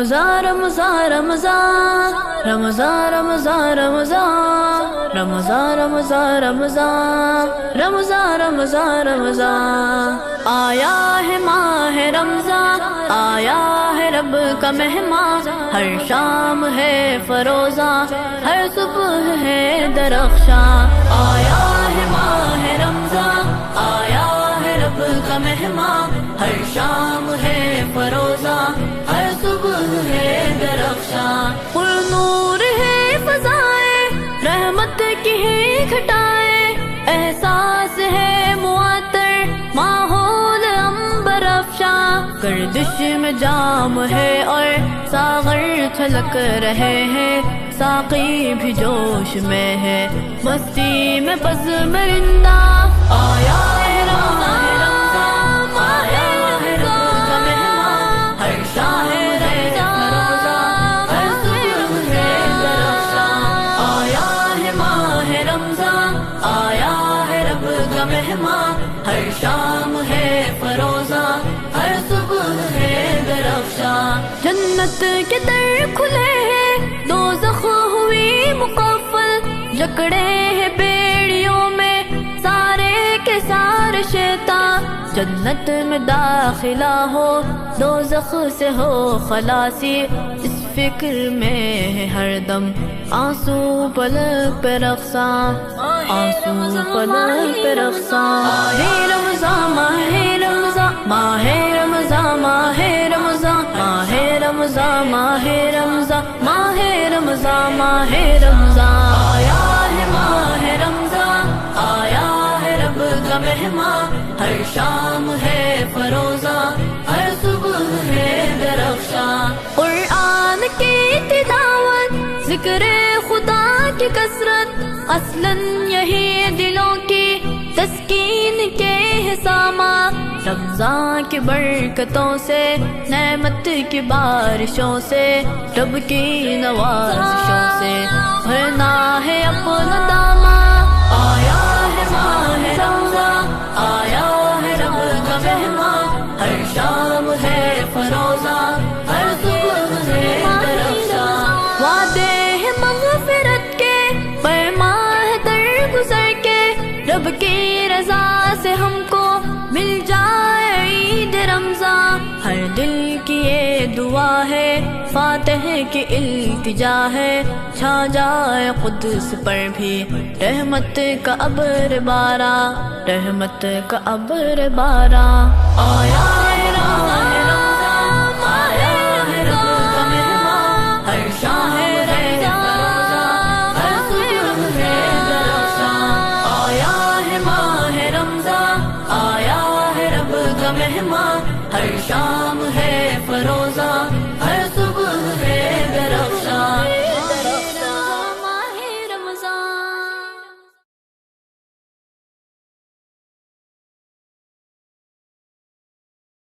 رمضان رمضان رمضان رمضان رمضان رمضان رمضان رمضان رمضان رمضان رمضان رمضان آیا ہے ماہ رمضان، آیا ہے رب کا مہمان، ہر شام ہے فروزاں، ہر صبح ہے درخشاں۔ آیا ہے ماہ رمضان، آیا ہے رب کا مہمان، ہر شام ہے فروزاں، ہر صبح ہے درخشاں۔ پر نور ہے فضائے، رحمت کی ہے گھٹائے، احساس ہے معطر، ماحول عنبر افشاں۔ گردش میں جام ہے اور ساغر چھلک رہے ہیں، ساقی بھی جوش میں ہے، مستی میں بزم رندہ۔ آیا ہے رمضان، آیا ہے رب کا مہمان، ہر شام ہے فروزاں، ہر صبح ہے درخشاں۔ آیا ہے ماہ رمضان، آیا ہے رب کا مہمان، ہر شام ہے فروزاں، ہر صبح ہے درخشاں۔ جنت کے در کھلے ہیں، دوزخ ہوئی مقفل، جکڑے ہیں بیڑیوں میں سارے کے سارے شیطان۔ جنت میں داخلہ ہو، دوزخ سے ہو خلاصی، اس فکر میں ہے ہر دم آنسو پلک پہ رقصاں، آنسو پلک پہ رقصاں۔ ماہ رمضان ماہ رمضان ماہ رمضان ماہ رمضان ماہ رمضان ماہ رمضان ماہ رمضان ماہ رمضان۔ آیا ہے ماہ رمضان، آیا ہے رب کا مہمان، ہر شام ہے فروزاں، ہر صبح ہے درخشاں۔ قرآن کی تلاوت، ذکر خدا کی کثرت، اصلاً یہی دلوں کی تسکین کے حسامات۔ رمضان کی برکتوں سے، نعمت کی بارشوں سے، رب کی نوازشوں سے بھرنا ہے اپنا دامن۔ آیا ہے ماہ رمضان، آیا ہے رب کا مہمان، ہر شام ہے فروزاں، ہر صبح ہے درخشاں۔ وعدے ہیں مغفرت کے، پیمان ہے درگزر کے، رب کی رضا سے ہم کو مل جائے عید رمضان۔ ہر دل کی یہ دعا ہے، فاتح کی التجا ہے، چھا جائے قدس پر بھی رحمت کا ابر بارہ، رحمت کا ابر بارہ۔ آیا ہے رمضان، آیا ہے رب کا مہمان، ہر شام ہے فروزاں، ہر صبح ہے درخشاں۔ آیا ہے ماہ رمضان، آیا ہے رب کا مہمان، ہر شام ہے فروزاں،